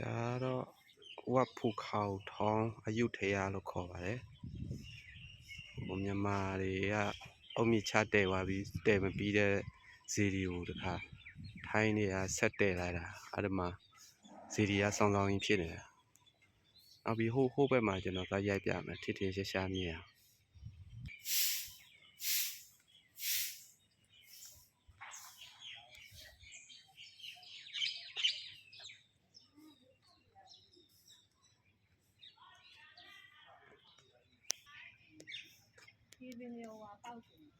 ဒါကတော့ဝက်ဖူခေါင်ထောင်းအယုထရာလို့ခေါ်ပါတယ်မြန်မာတွေကအုတ်မြစ်ချတဲ့သွားပြီးတဲ့မပြီးတဲ့ဇီဒီကိုတခါထိုင်းတွေကဆက်တဲ့လိုက်တာအဲ့ဒါမှဇီဒီကဆောင်းဆောင်းကြီးဖြစ်နေတာနောက်ပြီးဟိုးဘက်မှာကျွန်တော်သွားရိုက်ပြမယ်ထထရှားရှားမြင်အောင်ဒီဗီဒီယိုကပေါက်တယ်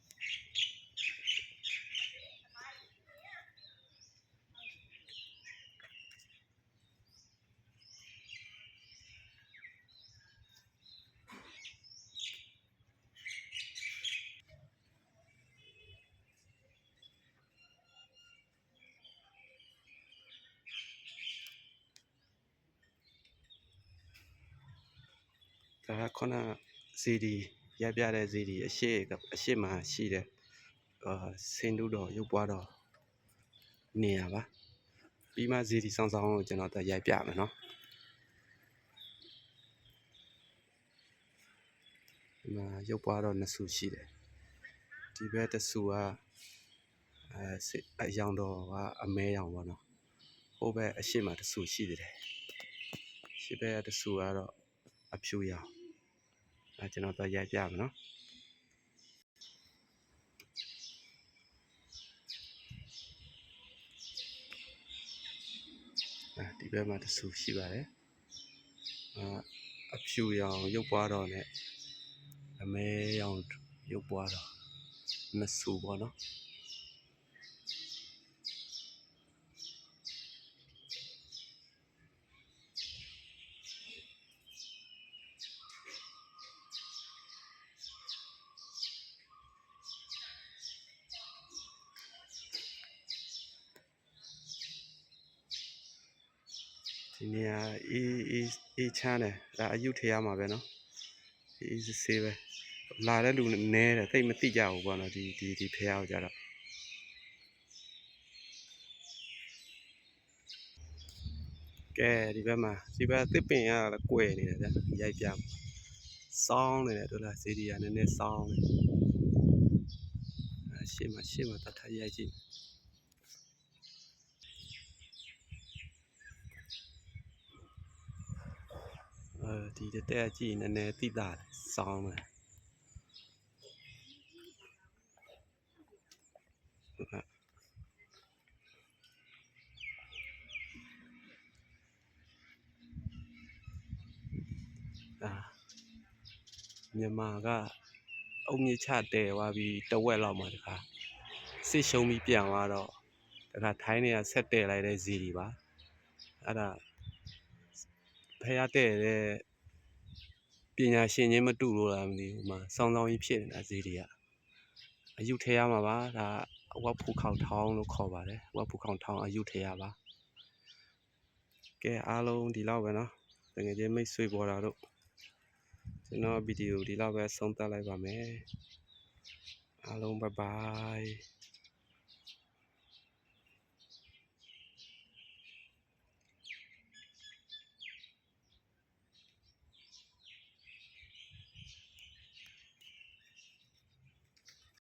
ဒါကခုနဇီဒီရိုက်ပြတဲ့ဇီဒီအရှိမှရှိတဲ့စင်တူတော်ရုပ်ပွားတော်နေရပါပြီးမှဇီဒီဆောင်းဆောင်းကိုကျွန်တော်တက်ရိုက်ပြမယ်နော်ဒီမှာရုပ်ပွားတော်နှစ်ဆူရှိတယ်ဒီဘက်တစ်ဆူကအယောင်တော်ကအမဲရောင်ပေါ့နော်ဟိုဘက်အရှိမှတစ်ဆူရှိတယ်ရှေ့ဘက်ကတစ်ဆူကတော့အဖြူရောင်ကျွန်တော်တက်ရိုက်ပြမယ်နော်ဒီဘက်မှာတစ်ဆူရှိပါတယ်အဖြူရောင်ရုပ်ပွားတော်နဲ့အမဲရောင်ရုပ်ပွားတော်နှစ်ဆူပေါ့နော်ဒီနေရာအေးချမ်းတယ်ဒါအယုထရမှာပဲနော်အေးဆေးပဲလာတဲ့လူနဲတယ်သိမသိကြဘူးပေါ့နော်ဒီဖះကိုကြတော့ကဲဒီဘက်မှာဒီဘက်သစ်ပင်ကလည်းကွယ်နေတယ်ဗျရိုက်ပြစောင်းနေတယ်တို့လားဇီဒီကနည်းနည်းစောင်းနေရှေ့မှာတထရိုက်ကြည့်ဒီတက်ကြည့်နည်းနည်းသိတာစောင်းတယ်မြန်မာကအုတ်မြစ်ချတဲသွားပြီးတဝက်လောက်မှတခါစစ်ရှုံးပြီးပြန်သွားတော့တခါထိုင်းတွေကဆက်တဲလိုက်တဲ့ဇီဒီပါအဲ့ဒါဖះတဲ့ပညာရှင်ချင်းမတူလို့လားမသိဘူးမှာစောင်းကြီးဖြစ်နေတာဇီဒီကအယုထရမှာပါဒါဝက်ဖူခေါင်ထောင်းလို့ခေါ်ပါတယ်ဝက်ဖူခေါင်ထောင်းအယုထရပါကဲအားလုံးဒီလောက်ပဲနော်တကယ်ချင်းမိတ်ဆွေပေါ်တာတို့ကျွန်တော်ဗီဒီယိုဒီလောက်ပဲဆုံးသတ်လိုက်ပါမယ်အားလုံးဘိုင်ဘိုင်